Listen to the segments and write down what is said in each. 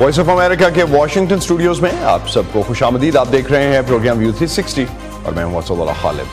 Voice of America के Washington studios में आप सबको खुशामदीद। आप देख रहे हैं प्रोग्राम व्यू 360 और मैं हूं असदुल्ला खालिद।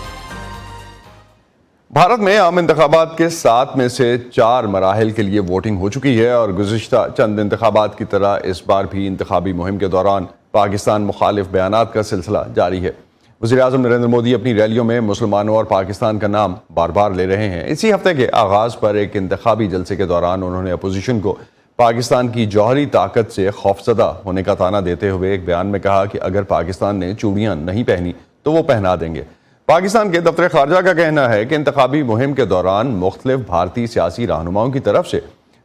भारत में आम इंतखाबात के 7 में से 4 मराहिल के लिए वोटिंग हो चुकी है और गुज़िश्ता चंद इंतखाबात की तरह इस बार भी इंतखाबी मुहिम के दौरान पाकिस्तान मुखालिफ बयानात का सिलसिला जारी है। वज़ीर-ए-आज़म नरेंद्र मोदी अपनी रैलियों में मुसलमानों और पाकिस्तान का नाम बार बार ले रहे हैं। इसी हफ्ते के आगाज़ पर एक इंतखाबी जलसे के दौरान उन्होंने अपोजिशन को पाकिस्तान की जौहरी ताकत से खौफजदा होने का ताना देते हुए एक बयान में कहा कि अगर पाकिस्तान ने चूड़ियां नहीं पहनी तो वो पहना देंगे। पाकिस्तान के दफ्तर खारजा का कहना है कि इंतखाबी मुहिम के दौरान मुख्तलिफ भारतीय सियासी रहनुमाओं की तरफ से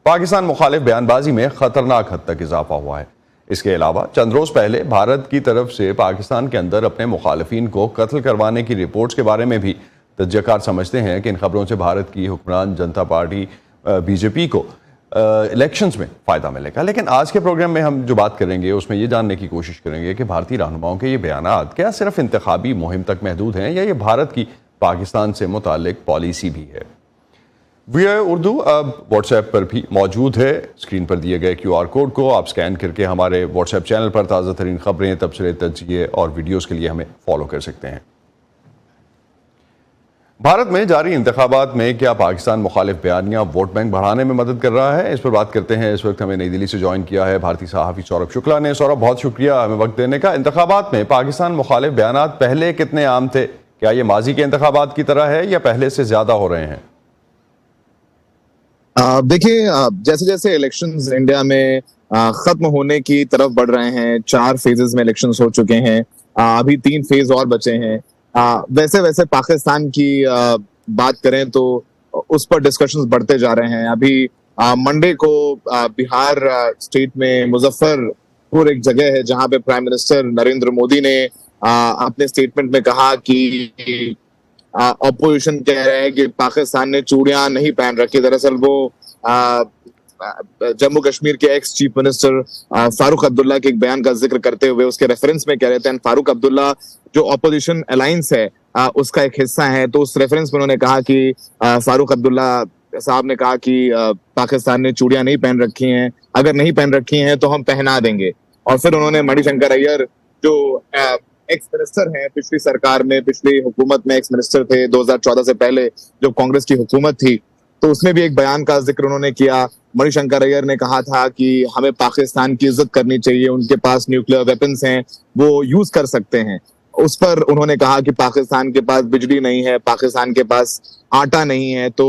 पाकिस्तान मुखालिफ बयानबाजी में खतरनाक हद तक इजाफा हुआ है। इसके अलावा चंद रोज पहले भारत की तरफ से पाकिस्तान के अंदर अपने मुखालिफिन को कत्ल करवाने की रिपोर्ट्स के बारे में भी तज्ज़ियाकार समझते हैं कि इन खबरों से भारत की हुक्मरान जनता पार्टी बीजेपी को इलेक्शंस में फ़ायदा मिलेगा। लेकिन आज के प्रोग्राम में हम जो बात करेंगे उसमें ये जानने की कोशिश करेंगे कि भारतीय रहनुमाओं के ये बयानात क्या सिर्फ इंतखाबी मुहिम तक महदूद हैं या ये भारत की पाकिस्तान से मुतालिक पॉलिसी भी है। वीआई उर्दू अब व्हाट्सएप पर भी मौजूद है। स्क्रीन पर दिए गए QR कोड को आप स्कैन करके हमारे व्हाट्सएप चैनल पर ताज़ा तरीन खबरें, तबसरे, तज्ज़िये और वीडियोज़ के लिए हमें फॉलो कर सकते हैं। भारत में जारी इंतखाबात में क्या पाकिस्तान मुखालिफ बयानिया वोट बैंक बढ़ाने में मदद कर रहा है, इस पर बात करते हैं। इस वक्त हमें नई दिल्ली से ज्वाइन किया है भारतीय सहाफ़ी सौरभ शुक्ला ने। सौरभ, बहुत शुक्रिया हमें वक्त देने का। इंतखाबात में पाकिस्तान मुखालिफ बयानात पहले कितने आम थे? क्या ये माजी के इंतखाबात की तरह है या पहले से ज्यादा हो रहे हैं? देखिए, जैसे जैसे इलेक्शंस इंडिया में खत्म होने की तरफ बढ़ रहे हैं, 4 फेजेस में इलेक्शंस हो चुके हैं, अभी 3 फेज और बचे हैं। वैसे वैसे पाकिस्तान की बात करें तो उस पर डिस्कशंस बढ़ते जा रहे हैं। अभी मंडे को बिहार स्टेट में मुजफ्फरपुर एक जगह है जहां पे प्राइम मिनिस्टर नरेंद्र मोदी ने अपने स्टेटमेंट में कहा कि ऑपोजिशन कह रहे हैं कि पाकिस्तान ने चूड़ियां नहीं पहन रखी। दरअसल वो जम्मू कश्मीर के ex chief minister Farooq Abdullah के एक बयान का जिक्र करते हुए उसके रेफरेंस में कह रहे थे। फारूक अब्दुल्ला जो ऑपोजिशन अलायंस है उसका एक हिस्सा है, तो उस रेफरेंस में उन्होंने कहा कि फारूक अब्दुल्ला साहब ने कहा कि पाकिस्तान ने चूड़ियां नहीं पहन रखी हैं, अगर नहीं पहन रखी हैं तो हम पहना देंगे। और फिर उन्होंने मणिशंकर अय्यर जो एक्स मिनिस्टर हैं पिछली सरकार में, पिछली हुकूमत में एक्स मिनिस्टर थे 2014 से पहले जब कांग्रेस की हुकूमत थी, तो उसमें भी एक बयान का जिक्र उन्होंने किया। मणिशंकर अय्यर ने कहा था कि हमें पाकिस्तान की इज्जत करनी चाहिए, उनके पास न्यूक्लियर वेपन्स हैं, वो यूज कर सकते हैं। उस पर उन्होंने कहा कि पाकिस्तान के पास बिजली नहीं है, पाकिस्तान के पास आटा नहीं है, तो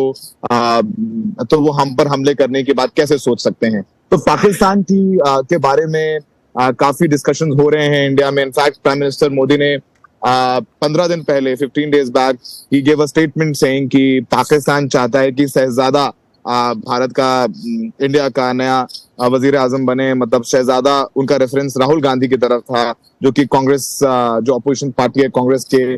वो हम पर हमले करने की बात कैसे सोच सकते हैं। तो पाकिस्तान की के बारे में काफी डिस्कशंस हो रहे हैं इंडिया में। इनफैक्ट प्राइम मिनिस्टर मोदी ने 15 दिन पहले 15 days back he gave a statement saying कि पाकिस्तान चाहता है कि शहजादा भारत का इंडिया का नया वजीर आजम बने। मतलब शहजादा, उनका रेफरेंस राहुल गांधी की तरफ था जो कि कांग्रेस जो अपोजिशन पार्टी है कांग्रेस के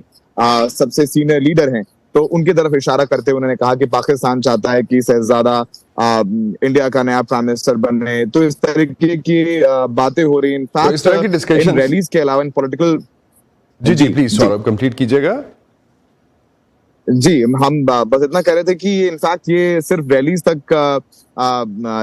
सबसे सीनियर लीडर हैं, तो उनकी तरफ इशारा करते हुए उन्होंने कहा कि पाकिस्तान चाहता है कि शहजादा इंडिया का नया प्राइम मिनिस्टर बने। तो इस तरीके की बातें हो रही। इनफैक्ट रैलीज के अलावा इन पॉलिटिकल जी प्लीज सौरभ कंप्लीट कीजिएगा। जी, हम बस इतना कह रहे थे कि इनफैक्ट ये सिर्फ रैलीज तक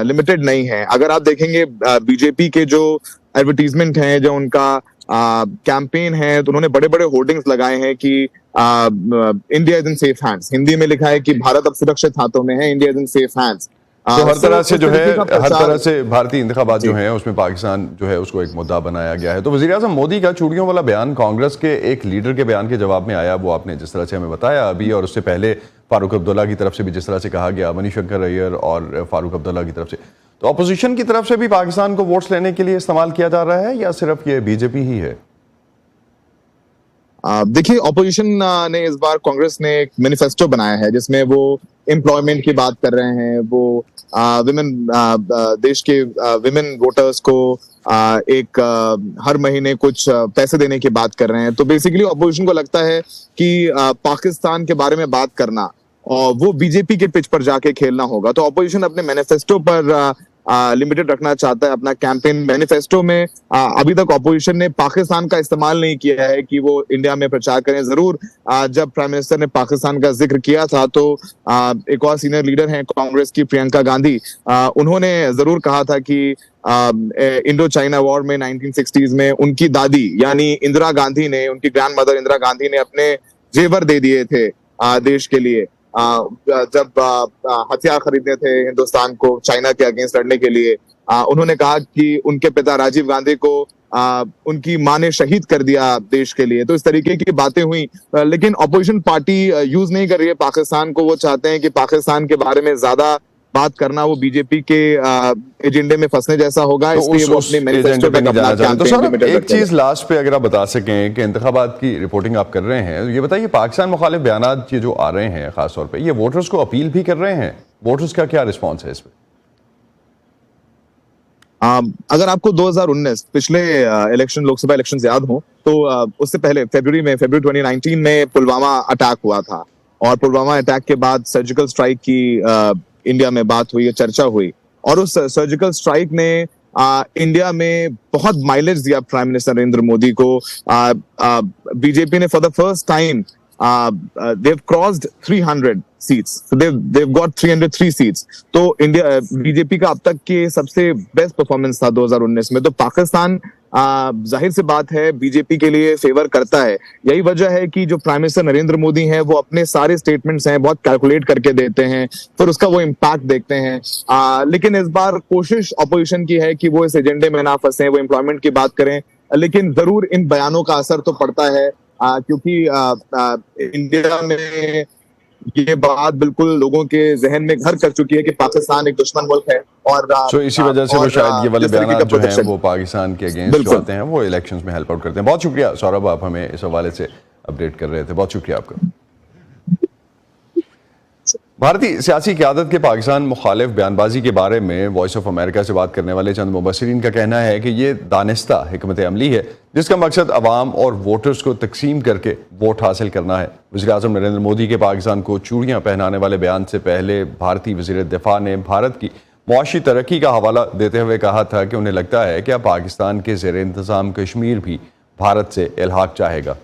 लिमिटेड नहीं है। अगर आप देखेंगे बीजेपी के जो एडवर्टीजमेंट हैं, जो उनका कैंपेन है, तो उन्होंने बड़े बड़े होर्डिंग्स लगाए हैं कि India is in safe hands. Hindi में लिखा है कि भारत अब सुरक्षित हाथों में है, India is in safe hands. तो हर तरह से जो है, हर तरह से भारतीय इंतखाबात जो हैं उसमें पाकिस्तान जो है उसको एक मुद्दा बनाया गया है। तो वज़ीर-ए-आज़म मोदी का चूड़ियों वाला बयान कांग्रेस के एक लीडर के बयान के जवाब में आया, वो आपने जिस तरह से हमें बताया अभी, और उससे पहले फारूक अब्दुल्ला की तरफ से भी जिस तरह से कहा गया, मणिशंकर अय्यर और फारूक अब्दुल्ला की तरफ से। तो अपोजिशन की तरफ से भी पाकिस्तान को वोट्स लेने के लिए इस्तेमाल किया जा रहा है या सिर्फ ये बीजेपी ही है? देखिए, ऑपोजिशन ने इस बार, कांग्रेस ने एक मैनिफेस्टो बनाया है जिसमें वो एम्प्लॉयमेंट की बात कर रहे हैं, वो देश के विमेन वोटर्स को एक हर महीने कुछ पैसे देने की बात कर रहे हैं। तो बेसिकली ऑपोजिशन को लगता है कि पाकिस्तान के बारे में बात करना और वो बीजेपी के पिच पर जाके खेलना होगा। तो ऑपोजिशन अपने मैनिफेस्टो पर लिमिटेड रखना चाहता है अपना कैंपेन मैनिफेस्टो में। अभी तक ऑपोजिशन ने पाकिस्तान का इस्तेमाल नहीं किया है कि वो इंडिया में प्रचार करें। जरूर जब प्राइम मिनिस्टर ने पाकिस्तान का जिक्र किया था तो एक और सीनियर लीडर हैं कांग्रेस की, प्रियंका गांधी, उन्होंने जरूर कहा था कि इंडो चाइना वॉर में 1960s में उनकी दादी यानी इंदिरा गांधी ने, उनकी ग्रैंड मदर इंदिरा गांधी ने अपने जेवर दे दिए थे देश के लिए जब हथियार खरीदने थे हिंदुस्तान को चाइना के अगेंस्ट लड़ने के लिए। उन्होंने कहा कि उनके पिता राजीव गांधी को उनकी मां ने शहीद कर दिया देश के लिए। तो इस तरीके की बातें हुई, लेकिन ऑपोजिशन पार्टी यूज नहीं कर रही है पाकिस्तान को। वो चाहते हैं कि पाकिस्तान के बारे में ज्यादा बात करना वो बीजेपी के एजेंडे में फंसने जैसा होगा, इसलिए वो अपने मैनिफेस्टो पे अपना कैंपेन। एक चीज लास्ट पे अगर आप बता सकें कि इंतखाबात की रिपोर्टिंग आप कर रहे हैं, ये बताइए पाकिस्तान मुखालिफ बयानात ये जो आ रहे हैं खासतौर पे, ये वोटर्स को अपील भी कर रहे हैं? वोटर्स का क्या रिस्पॉन्स है इस पे? अगर आपको 2019 पिछले इलेक्शन, लोकसभा इलेक्शन याद हो तो उससे पहले फरवरी 2019 में पुलवामा अटैक हुआ था, और पुलवामा अटैक के बाद सर्जिकल स्ट्राइक की इंडिया में बात हुई, चर्चा हुई, और उस सर्जिकल स्ट्राइक ने इंडिया में बहुत माइलेज दिया प्राइम मिनिस्टर नरेंद्र मोदी को। बीजेपी ने for the first time they've crossed 300 seats, so they've got 303 seats। तो इंडिया बीजेपी का अब तक के सबसे बेस्ट परफॉर्मेंस था 2019 में। तो पाकिस्तान जाहिर सी बात है बीजेपी के लिए फेवर करता है। यही वजह है कि जो प्राइम मिनिस्टर नरेंद्र मोदी हैं वो अपने सारे स्टेटमेंट्स हैं बहुत कैलकुलेट करके देते हैं, फिर उसका वो इम्पैक्ट देखते हैं। लेकिन इस बार कोशिश ऑपोजिशन की है कि वो इस एजेंडे में ना फंसे, वो एम्प्लॉयमेंट की बात करें, लेकिन जरूर इन बयानों का असर तो पड़ता है क्योंकि इंडिया में ये बात बिल्कुल लोगों के जहन में घर कर चुकी है कि पाकिस्तान एक दुश्मन मुल्क है। और इसी वजह से वो शायद ये वाले बयान जो हैं वो पाकिस्तान के अगेंस्ट जो आते हैं वो इलेक्शंस में हेल्प आउट करते हैं। बहुत शुक्रिया सौरभ, आप हमें इस हवाले से अपडेट कर रहे थे, बहुत शुक्रिया आपका। भारतीय सियासी क़यादत के पाकिस्तान मुखालिफ बयानबाजी के बारे में वॉइस ऑफ अमेरिका से बात करने वाले चंद मुबस्सिरीन का कहना है कि ये दानिस्ता हिकमत अमली है जिसका मकसद अवाम और वोटर्स को तकसीम करके वोट हासिल करना है। वज़ीर-ए-आज़म नरेंद्र मोदी के पाकिस्तान को चूड़ियाँ पहनाने वाले बयान से पहले भारतीय वज़ीर दिफा ने भारत की मुआशी तरक्की का हवाला देते हुए कहा था कि उन्हें लगता है कि अब पाकिस्तान के ज़ेर इंतज़ाम कश्मीर भी भारत से इल्हाक चाहेगा।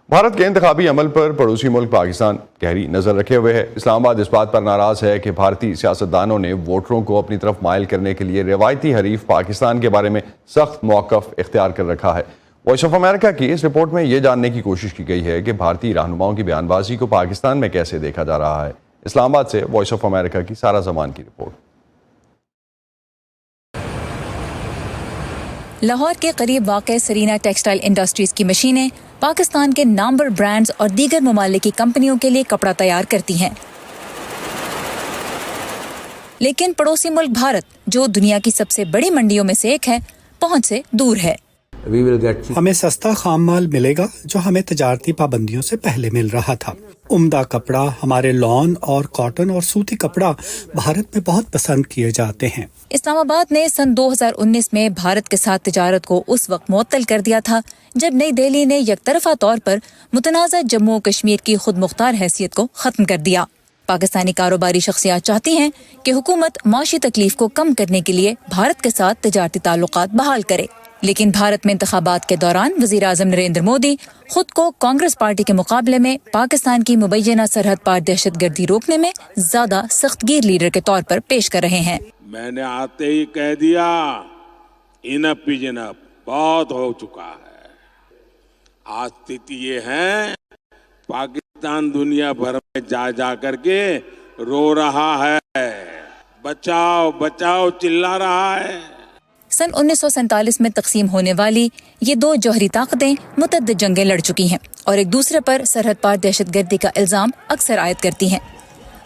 भारत के इंतखाबी अमल पर पड़ोसी मुल्क पाकिस्तान गहरी नज़र रखे हुए है। इस्लामाबाद इस बात पर नाराज़ है कि भारतीय सियासतदानों ने वोटरों को अपनी तरफ माइल करने के लिए रिवायती हरीफ पाकिस्तान के बारे में सख्त मौक़िफ़ इख्तियार कर रखा है। वॉइस ऑफ अमेरिका की इस रिपोर्ट में यह जानने की कोशिश की गई है कि भारतीय रहनुमाओं की बयानबाजी को पाकिस्तान में कैसे देखा जा रहा है। इस्लामाबाद से वॉइस ऑफ अमेरिका की सारा जमान की रिपोर्ट। लाहौर के करीब वाक़ सरीना टेक्सटाइल इंडस्ट्रीज की मशीनें पाकिस्तान के नामवर ब्रांड्स और दीगर ममालिक की कंपनियों के लिए कपड़ा तैयार करती हैं। लेकिन पड़ोसी मुल्क भारत, जो दुनिया की सबसे बड़ी मंडियों में से एक है, पहुंच से दूर है। हमें सस्ता खाम माल मिलेगा जो हमें तजारती पाबंदियों से पहले मिल रहा था। उम्दा कपड़ा, हमारे लॉन और कॉटन और सूती कपड़ा भारत में बहुत पसंद किए जाते हैं। इस्लामाबाद ने सन 2019 में भारत के साथ तिजारत को उस वक्त मुअत्तल कर दिया था जब नई दिल्ली ने यकतरफा तौर पर मुतनाज़ा जम्मू कश्मीर की खुद मुख्तार हैसियत को खत्म कर दिया। पाकिस्तानी कारोबारी शख्सियात चाहती हैं कि हुकूमत माशी तकलीफ को कम करने के लिए भारत के साथ तिजारती ताल्लुकात बहाल करे, लेकिन भारत में इंतखाबात के दौरान वज़ीर आज़म नरेंद्र मोदी खुद को कांग्रेस पार्टी के मुकाबले में पाकिस्तान की मुबैयना सरहद पार दहशतगर्दी रोकने में ज्यादा सख्तगीर लीडर के तौर पर पेश कर रहे हैं। मैंने आते ही कह दिया इनफ इनफ, बहुत हो चुका है। आज स्थिति ये है पाकिस्तान दुनिया भर में जा करके रो रहा है, बचाओ बचाओ चिल्ला रहा है। सन 1947 में तकसीम होने वाली ये दो जौहरी ताकतें मुतअद्दिद जंगें लड़ चुकी हैं और एक दूसरे पर सरहद पार दहशतगर्दी का इल्जाम अक्सर आयद करती हैं।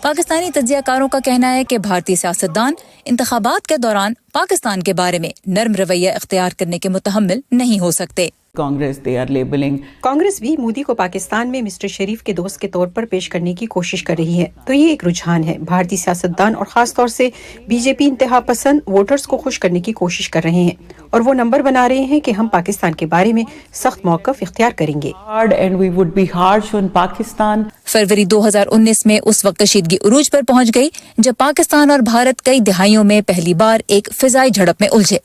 पाकिस्तानी तज्जियाकारों का कहना है कि भारतीय सियासतदान इंतखाबात के दौरान पाकिस्तान के बारे में नर्म रवैया इख्तियार करने के मुतहम्मिल नहीं हो सकते। Congress, they are labeling. Congress भी मोदी को पाकिस्तान में मिस्टर शरीफ के दोस्त के तौर पर पेश करने की कोशिश कर रही है। तो ये एक रुझान है। भारतीय सियासतदान और खास तौर से बीजेपी इंतहा पसंद वोटर्स को खुश करने की कोशिश कर रहे हैं और वो नंबर बना रहे हैं कि हम पाकिस्तान के बारे में सख्त मौक़िफ़ इख्तियार करेंगे। And we would be harsh on Pakistan. फरवरी 2019 में उस वक्त कशीदगी उरूज पर पहुंच गई जब पाकिस्तान और भारत कई दिहाइयों में पहली बार एक फिजाई झड़प में उलझे।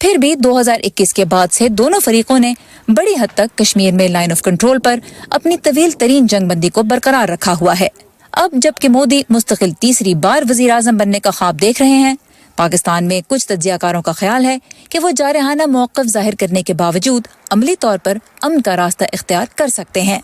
फिर भी 2021 के बाद से दोनों फरीकों ने बड़ी हद तक कश्मीर में लाइन ऑफ कंट्रोल पर अपनी तवील तरीन जंगबंदी को बरकरार रखा हुआ है। अब जबकि मोदी मुस्तकिल तीसरी बार वजीर आजम बनने का ख्वाब देख रहे हैं, पाकिस्तान में कुछ तज्जियाकारों का ख्याल है कि वो जारहाना मौक़िफ़ जाहिर करने के बावजूद अमली तौर पर अमन का रास्ता इख्तियार कर सकते हैं।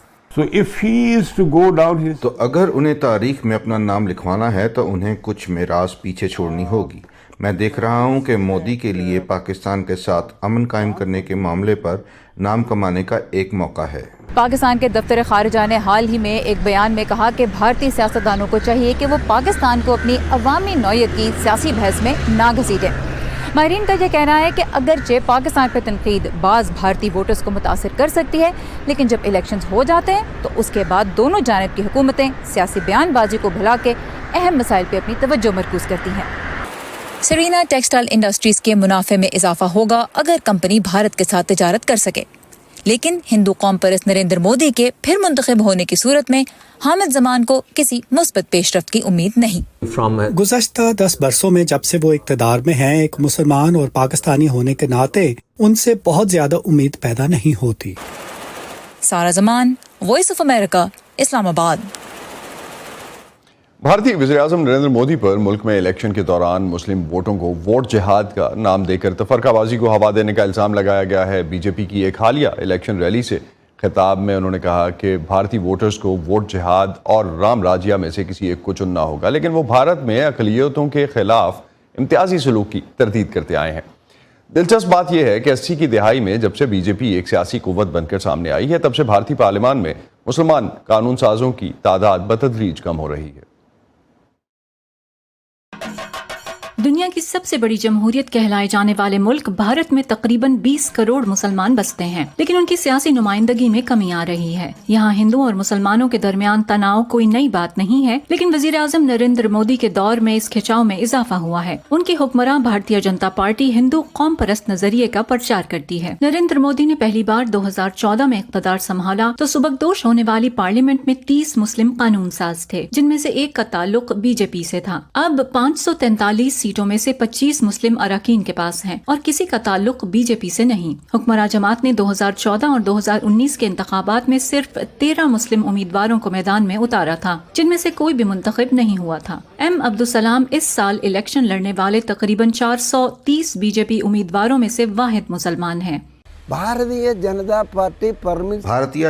तो अगर उन्हें तारीख में अपना नाम लिखवाना है तो उन्हें कुछ मिरास पीछे छोड़नी होगी। मैं देख रहा हूं कि मोदी के लिए पाकिस्तान के साथ अमन कायम करने के मामले पर नाम कमाने का एक मौका है। पाकिस्तान के दफ्तर खारिजा ने हाल ही में एक बयान में कहा कि भारतीय सियासतदानों को चाहिए कि वो पाकिस्तान को अपनी अवामी नौयत की सियासी बहस में ना घसीटें। माहिरीन का यह कहना है कि अगरचे पाकिस्तान पर तनकीद बाज़ भारतीय वोटर्स को मुतासिर कर सकती है, लेकिन जब इलेक्शंस हो जाते हैं तो उसके बाद दोनों जानिब की हुकूमतें सियासी बयानबाजी को भुला के अहम मसाइल पर अपनी तवज्जो मरकूज करती हैं। सरीना टेक्सटाइल इंडस्ट्रीज के मुनाफे में इजाफा होगा अगर कंपनी भारत के साथ तिजारत कर सके, लेकिन हिंदू कौम परस्त नरेंद्र मोदी के फिर मुंतखब होने की सूरत में हामिद जमान को किसी मुस्बत पेशरफ्त की उम्मीद नहीं। गुज़श्ता 10 बरसों में जब से वो इक़्तिदार में हैं, एक मुसलमान और पाकिस्तानी होने के नाते उनसे बहुत ज्यादा उम्मीद पैदा नहीं होती। सारा Zaman, voice of America, Islamabad. भारतीय वज़ीर-ए-आज़म नरेंद्र मोदी पर मुल्क में इलेक्शन के दौरान मुस्लिम वोटों को वोट जिहाद का नाम देकर तफरकाबाजी को हवा देने का इल्ज़ाम लगाया गया है। बीजेपी की एक हालिया इलेक्शन रैली से खिताब में उन्होंने कहा कि भारतीय वोटर्स को वोट जिहाद और राम राज्या में से किसी एक को चुनना होगा, लेकिन वो भारत में अक़लियतों के खिलाफ इम्तियाजी सलूक की तरदीद करते आए हैं। दिलचस्प बात यह है कि 80 की दिहाई में जब से बीजेपी एक सियासी कुव्वत बनकर सामने आई है, तब से भारतीय पार्लियामान में मुसलमान कानून साजों की तादाद बतदरीज कम हो रही है। दुनिया की सबसे बड़ी जमहूरियत कहलाए जाने वाले मुल्क भारत में तकरीबन 20 करोड़ मुसलमान बसते हैं, लेकिन उनकी सियासी नुमाइंदगी में कमी आ रही है। यहाँ हिंदुओं और मुसलमानों के दरमियान तनाव कोई नई बात नहीं है, लेकिन वजीर आजम नरेंद्र मोदी के दौर में इस खिंचाव में इजाफा हुआ है। उनकी हुक्मरान भारतीय जनता पार्टी हिंदू कौम परस्त नजरिए का प्रचार करती है। नरेंद्र मोदी ने पहली बार 2014 में इक़्तिदार संभाला तो सुबकदोश होने वाली पार्लियामेंट में 30 मुस्लिम कानून साज थे, जिनमें से एक का ताल्लुक बीजेपी से था। अब 543 सीटों में से 25 मुस्लिम अरकान के पास हैं और किसी का ताल्लुक बीजेपी से नहीं। हुक्मरान जमात ने 2014 और 2019 के इंतखाबात में सिर्फ 13 मुस्लिम उम्मीदवारों को मैदान में उतारा था, जिनमें से कोई भी मुंतखब नहीं हुआ था। एम अब्दुल सलाम इस साल इलेक्शन लड़ने वाले तकरीबन 430 बीजेपी उम्मीदवारों में से वाहिद मुसलमान हैं। भारतीय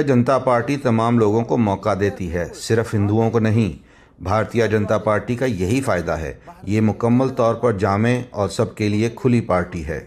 जनता पार्टी तमाम लोगों को मौका देती है, सिर्फ हिंदुओं को नहीं। भारतीय जनता पार्टी का यही फायदा है। ये मुकम्मल तौर पर जामे और सबके लिए खुली पार्टी है।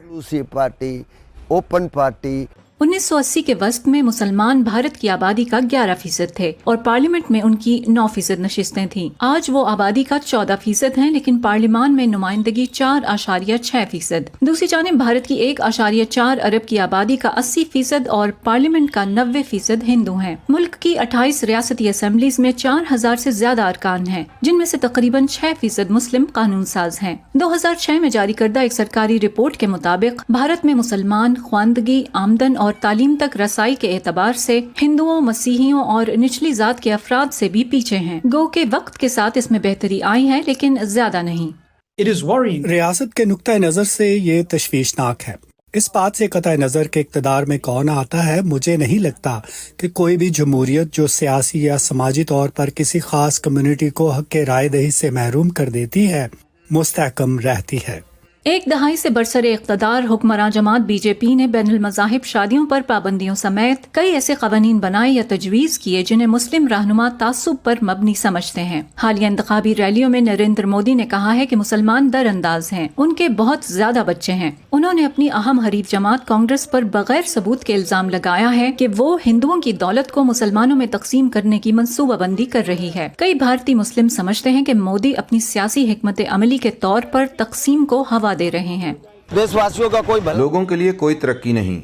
Open party. 1980 के वस्त में मुसलमान भारत की आबादी का 11% थे और पार्लियामेंट में उनकी 9% नशिस्तें थीं। आज वो आबादी का 14% हैं, लेकिन पार्लियामान में नुमाइंदगी 4.6%। दूसरी जानिब भारत की 1.4 अरब की आबादी का 80% और पार्लियामेंट का 90% हिंदू हैं। मुल्क की 28 रियासती असम्बलीज में 4000 से ज्यादा अरकान हैं, जिनमें से तकरीबन 6% मुस्लिम कानून साज हैं। 2006 में जारी करदा एक सरकारी रिपोर्ट के मुताबिक भारत में मुसलमान ख्वानदगी, आमदन और तालीम तक रसाई के एतबार से हिंदुओं, मसीहियों और निचली जात के अफराद से भी पीछे हैं। गो के वक्त के साथ इसमें बेहतरी आई है, लेकिन ज्यादा नहीं। रियासत के नुक्ता नजर से ये तशवीशनाक है। इस बात से कतई नजर के इक़्तिदार में कौन आता है, मुझे नहीं लगता कि कोई भी जमहूरियत जो सियासी या समाजी तौर पर किसी खास कम्युनिटी को हक के राय दही से महरूम कर देती है, मुस्तहकम रहती है। एक दहाई से बरसरे इक़्तिदार हुक्मरान जमात बीजेपी ने बैनुल मज़ाहिब शादियों पर पाबंदियों समेत कई ऐसे क़वानीन बनाए या तजवीज़ किए जिन्हें मुस्लिम रहनुमा तासुब पर मबनी समझते हैं। हालिया इंतखाबी रैलियों में नरेंद्र मोदी ने कहा है कि मुसलमान दरअंदाज हैं, उनके बहुत ज्यादा बच्चे हैं। उन्होंने अपनी अहम हरीफ जमात कांग्रेस पर बगैर सबूत के इल्जाम लगाया है कि वो हिंदुओं की दौलत को मुसलमानों में तकसीम करने की मंसूबाबंदी कर रही है। कई भारतीय मुस्लिम समझते हैं कि मोदी अपनी सियासी हिकमत अमली के तौर पर तकसीम को हवा दे रहे हैं। देशवासियों का कोई लोगों के लिए कोई तरक्की नहीं,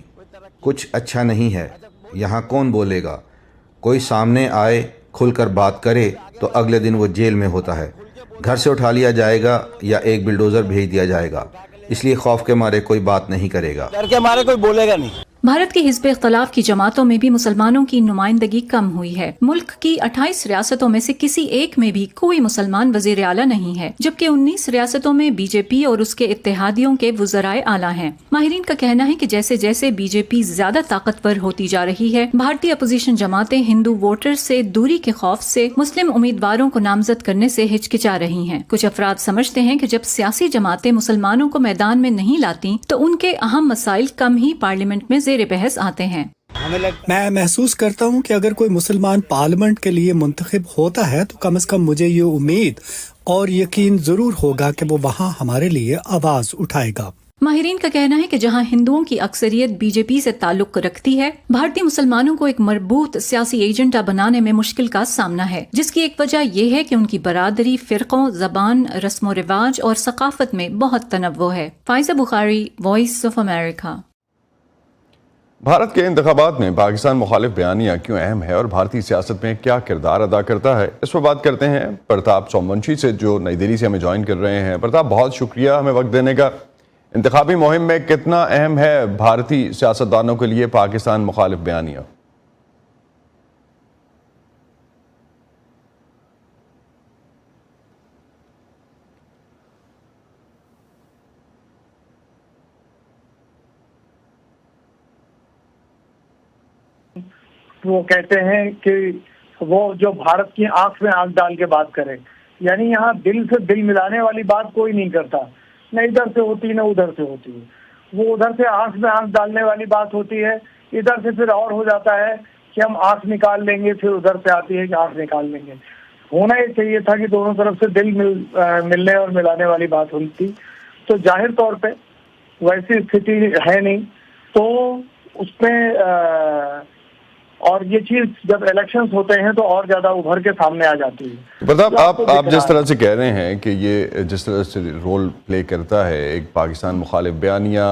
कुछ अच्छा नहीं है। यहाँ कौन बोलेगा? कोई सामने आए, खुलकर बात करे तो अगले दिन वो जेल में होता है, घर से उठा लिया जाएगा या एक बिल्डोजर भेज दिया जाएगा। इसलिए खौफ के मारे कोई बात नहीं करेगा, डर के मारे कोई बोलेगा नहीं। भारत की हिज़्ब इख्तलाफ की जमातों में भी मुसलमानों की नुमाइंदगी कम हुई है। मुल्क की 28 रियासतों में से किसी एक में भी कोई मुसलमान वज़ीर आला नहीं है, जबकि 19 रियासतों में बीजेपी और उसके इत्तेहादियों के वज़राए आला हैं। माहिरीन का कहना है कि जैसे जैसे बीजेपी ज्यादा ताकतवर होती जा रही है, भारतीय अपोजिशन जमातें हिंदू वोटर से दूरी के खौफ से मुस्लिम उम्मीदवारों को नामजद करने से हिचकिचा रही हैं। कुछ अफराद समझते हैं कि जब सियासी जमातें मुसलमानों को मैदान में नहीं लाती तो उनके अहम मसाइल कम ही पार्लियामेंट में जेर बहस आते हैं। मैं महसूस करता हूँ कि अगर कोई मुसलमान पार्लियामेंट के लिए मुंतखब होता है तो कम से कम मुझे ये उम्मीद और यकीन जरूर होगा कि वो वहाँ हमारे लिए आवाज उठाएगा। माहिरीन का कहना है कि जहां हिंदुओं की अक्सरियत बीजेपी से ताल्लुक रखती है, भारतीय मुसलमानों को एक मजबूत सियासी एजेंडा बनाने में मुश्किल का सामना है, जिसकी एक वजह यह है कि उनकी बरादरी, फिरकों, जबान, रस्म रिवाज और सकाफत में बहुत तनव्वु है। Pfizer Bukhari, voice of America. Bharat के इंतखाबात में पाकिस्तान मुखालिफ बयानिया क्यों अहम है और भारतीय सियासत में क्या किरदार अदा करता है, इस पर बात करते हैं प्रताप सोमवंशी से, जो नई दिल्ली से हमें ज्वाइन कर रहे हैं। प्रताप, बहुत शुक्रिया हमें वक्त देने का। इंतखाबी मुहिम में कितना अहम है भारतीय सियासतदानों के लिए पाकिस्तान मुखालिफ बयानिया? वो कहते हैं कि वो जो भारत की आंख में आंख डाल के बात करे, यानी यहाँ दिल से दिल मिलाने वाली बात कोई नहीं करता, न इधर से होती न उधर से होती है। वो उधर से आंख में आंख डालने वाली बात होती है, इधर से फिर और हो जाता है कि हम आंख निकाल लेंगे, फिर उधर से आती है कि आंख निकाल लेंगे। होना ही चाहिए था कि दोनों तरफ से दिल मिलने और मिलाने वाली बात होती, तो जाहिर तौर पे वैसी स्थिति है नहीं। तो उसमें और ये चीज जब इलेक्शंस होते हैं तो और ज्यादा उभर के सामने आ जाती है। प्रताप, आप जिस तरह से कह रहे हैं कि ये जिस तरह से रोल प्ले करता है एक पाकिस्तान मुखालिफ बयानिया,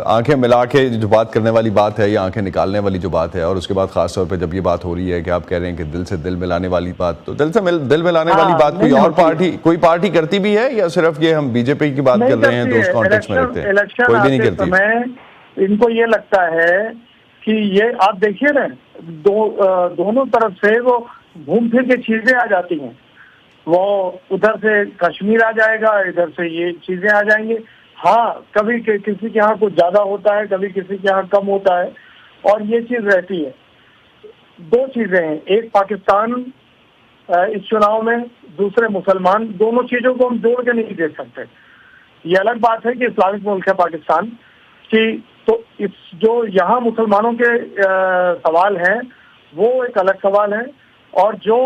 आंखें मिला के जो बात करने वाली बात है या आंखें निकालने वाली जो बात है, और उसके बाद खास तौर पे जब ये बात हो रही है कि आप कह रहे हैं कि दिल से दिल मिलाने वाली बात, तो दिल मिलाने वाली बात कोई पार्टी करती भी है या सिर्फ ये हम बीजेपी की बात कर रहे हैं तो उस कॉन्टेक्स्ट में रहते हैं? कोई भी नहीं करती। इनको ये लगता है कि ये आप देखिए ना, दोनों तरफ से वो घूम फिर के चीजें आ जाती हैं। वो उधर से कश्मीर आ जाएगा, इधर से ये चीजें आ जाएंगी। हाँ, कभी किसी के यहाँ कुछ ज्यादा होता है, कभी किसी के यहाँ कम होता है, और ये चीज रहती है। दो चीजें हैं, एक पाकिस्तान इस चुनाव में, दूसरे मुसलमान। दोनों चीजों को हम जोड़ के नहीं देख सकते। ये अलग बात है कि इस्लामिक मुल्क है पाकिस्तान की, तो इस जो यहाँ मुसलमानों के सवाल हैं वो एक अलग सवाल है, और जो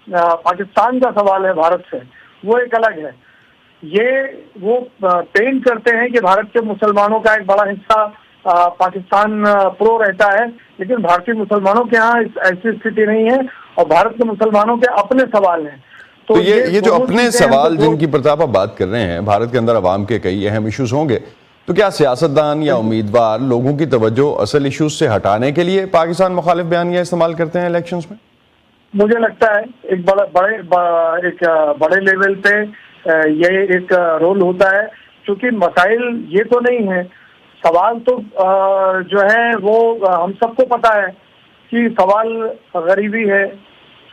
पाकिस्तान का सवाल है भारत से, वो एक अलग है। ये वो पेंट करते हैं कि भारत के मुसलमानों का एक बड़ा हिस्सा पाकिस्तान प्रो रहता है, लेकिन भारतीय मुसलमानों के यहाँ ऐसी स्थिति नहीं है, और भारत के मुसलमानों के अपने सवाल हैं। तो ये जो अपने सवाल जिनकी प्रताप आप बात कर रहे हैं, भारत के अंदर अवाम के कई अहम इश्यूज होंगे, तो क्या सियासतदान या उम्मीदवार लोगों की तवज्जो असल इश्यूज से हटाने के लिए पाकिस्तान मुखालिफ बयानिया इस्तेमाल करते हैं इलेक्शंस में? मुझे लगता है एक बड़े लेवल पे ये एक रोल होता है, क्योंकि मसाइल ये तो नहीं है, सवाल तो जो है वो हम सबको पता है कि सवाल गरीबी है,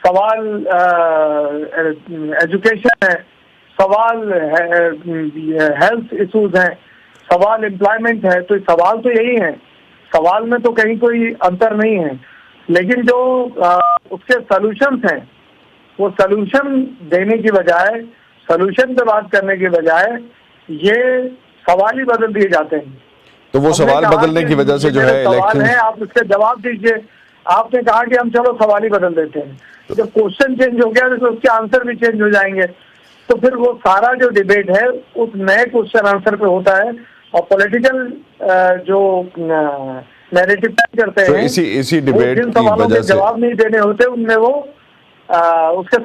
सवाल एजुकेशन है, सवाल हेल्थ इश्यूज हैं, सवाल एम्प्लॉयमेंट है। तो सवाल तो यही है, सवाल में तो कहीं कोई अंतर नहीं है, लेकिन जो उसके सॉल्यूशंस हैं, वो सॉल्यूशन देने की बजाय, सॉल्यूशन पे बात करने की बजाय ये सवाल ही बदल दिए जाते हैं। तो वो सवाल बदलने की वजह से जो है इलेक्शन है, आप उसके जवाब दीजिए। आपने कहा कि हम चलो सवाल ही बदल देते हैं, जब क्वेश्चन चेंज हो गया तो उसके आंसर भी चेंज हो जाएंगे, तो फिर वो सारा जो डिबेट है उस नए क्वेश्चन आंसर पे होता है, और पॉलिटिकल जो नैरेटिव करते हैं, इसी डिबेट जिन सवालों के जवाब नहीं देने होते उनमें वो उसके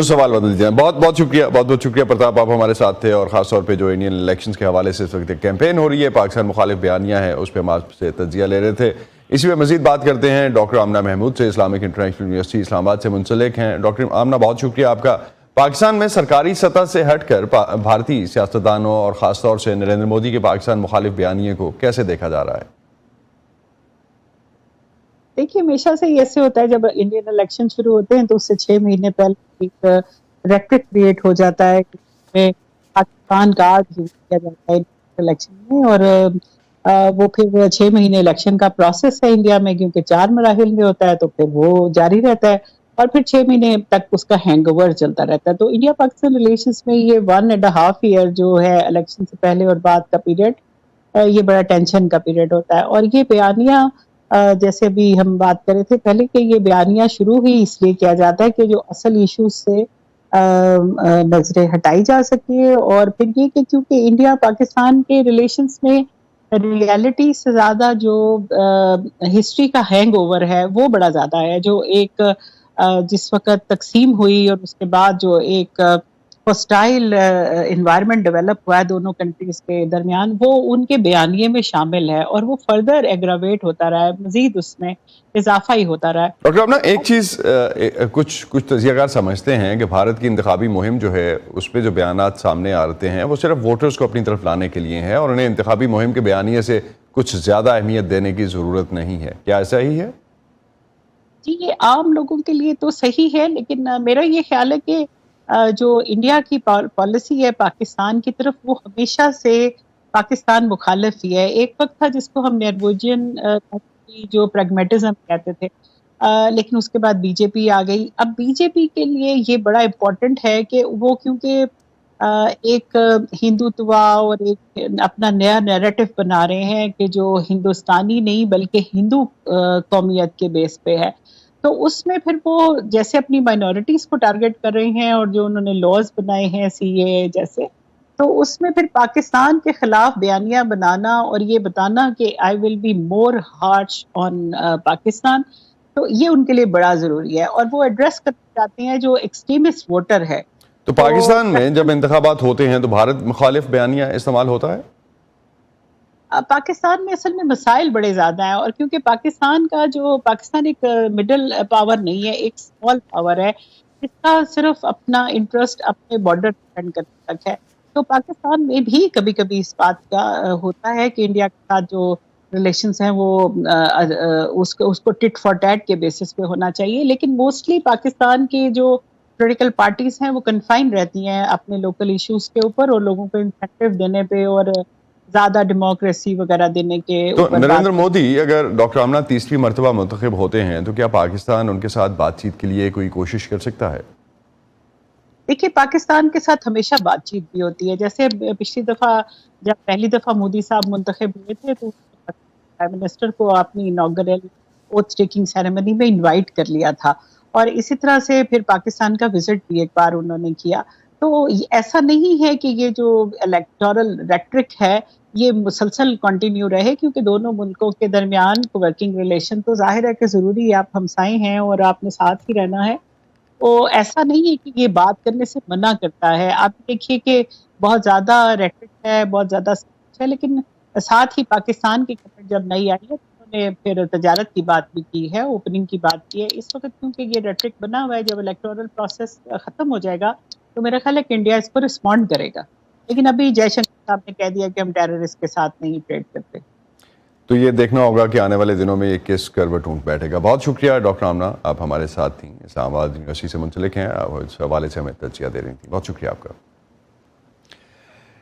सवाल बदल दीजिए। बहुत बहुत शुक्रिया प्रताप, आप हमारे साथ थे और खासतौर पे जो इंडियन इलेक्शंस के हवाले से इस वक्त कैंपेन हो रही है, पाकिस्तान मुखालिफ बयानियां हैं, उस पर हम आपसे तजिया ले रहे थे। इसी में मजीद बात करते हैं डॉक्टर आमना महमूद से, इस्लामिक इंटरनेशनल यूनिवर्सिटी इस्लामाबाद से मुंसलिक हैं। डॉक्टर आमना, बहुत शुक्रिया आपका। पाकिस्तान में सरकारी सतह से हटकर भारतीय सियासतदानों और ख़ासतौर से नरेंद्र मोदी के पाकिस्तान मुखालिफ बयानिए को कैसे देखा जा रहा है? देखिए, हमेशा से ऐसे होता है, जब इंडियन इलेक्शन शुरू होते हैं तो उससे 6 महीने पहले एक रेक्टिक क्रिएट हो जाता है कि पाकिस्तान कार्ड किया जाता है इलेक्शन में, और वो फिर 6 महीने इलेक्शन का प्रोसेस है इंडिया में, क्योंकि 4 मराहिल में होता है, तो फिर वो जारी रहता है और फिर 6 महीने तक उसका हैंगओवर चलता रहता है। तो इंडिया पाकिस्तान रिलेशंस में ये 1.5 ईयर जो है इलेक्शन से पहले और बाद का पीरियड, ये बड़ा टेंशन का पीरियड होता है। और ये बयानियां, जैसे अभी हम बात कर रहे थे पहले, कि ये बयानियां शुरू ही इसलिए किया जाता है कि जो असल इश्यूज से नजरें हटाई जा सके, और फिर ये कि क्योंकि इंडिया पाकिस्तान के रिलेशंस में रियलिटी से ज्यादा जो हिस्ट्री का हैंगओवर है वो बड़ा ज्यादा है। जो एक जिस वक्त तकसीम हुई और उसके बाद जो एक हॉस्टाइल एनवायरनमेंट डेवलप हुआ है दोनों कंट्रीज के दरमियान, वो उनके बयानिए में शामिल है और वो फर्दर एग्रावेट होता रहा है, मजीद उसमें इजाफा ही होता रहा है। डॉक्टर अपना एक चीज़, कुछ तजियाकार समझते हैं कि भारत की इंतखाबी मुहिम जो है उस पर जो बयानात सामने आते हैं वो सिर्फ वोटर्स को अपनी तरफ लाने के लिए हैं और उन्हें इंतखाबी मुहिम के बयानिए से कुछ ज़्यादा अहमियत देने की ज़रूरत नहीं है। क्या ऐसा ही है? जी, ये आम लोगों के लिए तो सही है, लेकिन मेरा ये ख्याल है कि जो इंडिया की पॉलिसी है पाकिस्तान की तरफ, वो हमेशा से पाकिस्तान मुखालिफ ही है। एक वक्त था जिसको हम नॉर्वेजियन जो प्रैग्मेटिज्म कहते थे, लेकिन उसके बाद बीजेपी आ गई। अब बीजेपी के लिए ये बड़ा इम्पोर्टेंट है कि वो, क्योंकि एक हिंदुत्वा और एक अपना नया नैरेटिव बना रहे हैं कि जो हिंदुस्तानी नहीं बल्कि हिंदू कौमियत के बेस पे है, तो उसमें फिर वो जैसे अपनी माइनॉरिटीज को टारगेट कर रहे हैं और जो उन्होंने लॉज बनाए हैं सीए जैसे, तो उसमें फिर पाकिस्तान के खिलाफ बयानियां बनाना और ये बताना कि I will be more harsh on Pakistan, तो ये उनके लिए बड़ा जरूरी है। और वो एड्रेस करना चाहते हैं जो एक्सट्रीमिस्ट वोटर है। तो पाकिस्तान में जब इंतखाबात होते हैं तो भारत मुखालिफ बयानिया इस्तेमाल होता है? पाकिस्तान में असल में मसाइल बड़े ज्यादा हैं, और क्योंकि पाकिस्तान एक मिडिल पावर नहीं है, एक स्मॉल पावर है जिसका सिर्फ अपना इंटरेस्ट अपने बॉर्डर डिफेंड करने तक है। तो पाकिस्तान में भी कभी कभी इस बात का होता है कि इंडिया के साथ जो रिलेशंस हैं वो उसको टिट फॉर टैट के बेसिस पे होना चाहिए, लेकिन मोस्टली पाकिस्तान के जो पॉलिटिकल पार्टीज हैं वो कन्फाइन रहती हैं अपने लोकल इश्यूज के ऊपर और लोगों को इंसेंटिव देने पे और ज्यादा डेमोक्रेसी वगैरह देने के। तो नरेंद्र मोदी अगर डॉक्टर आमना तीसरी मरतबा मुंतखब होते हैं तो क्या पाकिस्तान उनके साथ बातचीत के लिए कोई कोशिश कर सकता है? देखिए, पाकिस्तान के साथ हमेशा बातचीत भी होती है। जैसे पिछली दफा जब पहली दफा मोदी साहब मुंतखब हुए थे तो प्राइम मिनिस्टर को अपनी इनॉग्रेल ओथ टेकिंग सेरेमनी में इनवाइट कर लिया था, और इसी तरह से फिर पाकिस्तान का विजिट भी एक बार उन्होंने किया। तो ऐसा नहीं है कि ये जो इलेक्टोरल रेट्रिक है ये मुसलसल कंटिन्यू रहे, क्योंकि दोनों मुल्कों के दरमियान वर्किंग रिलेशन तो जाहिर है कि ज़रूरी है, आप हमसाए हैं और आपने साथ ही रहना है। तो ऐसा नहीं है कि ये बात करने से मना करता है। आप देखिए कि बहुत ज़्यादा रेट्रिक है, बहुत ज़्यादा है, लेकिन साथ ही पाकिस्तान की गवर्नमेंट जब नई आई है तो उन्होंने फिर तजारत की बात भी की है, ओपनिंग की बात की है। इस वक्त क्योंकि ये रेट्रिक बना हुआ है, जब इलेक्टोरल प्रोसेस ख़त्म हो जाएगा तो मेरा ख्याल है कि इंडिया इस पर रिस्पॉन्ड करेगा। लेकिन अभी जयशंकर साहब ने कह दिया कि हम टेररिस्ट के साथ नहीं ट्रेड करते। तो ये देखना होगा कि आने वाले दिनों में ये किस करवट ऊँट बैठेगा। बहुत शुक्रिया डॉक्टर आमना, आप हमारे साथ थी, इस्लामाबाद यूनिवर्सिटी से मुंसलिक हैं, इस हवाले से हमें तजिया दे रही थी। बहुत शुक्रिया आपका।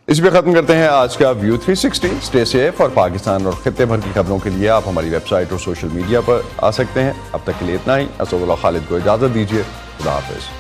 इस पे खत्म करते हैं आज का व्यू 360। स्टे सेफ, और पाकिस्तान और खित्ते भर की खबरों के लिए आप हमारी वेबसाइट और सोशल मीडिया पर आ सकते हैं। अब तक के लिए इतना ही। असदुल्लाह खालिद को इजाज़त दीजिए। खुदा हाफिज़।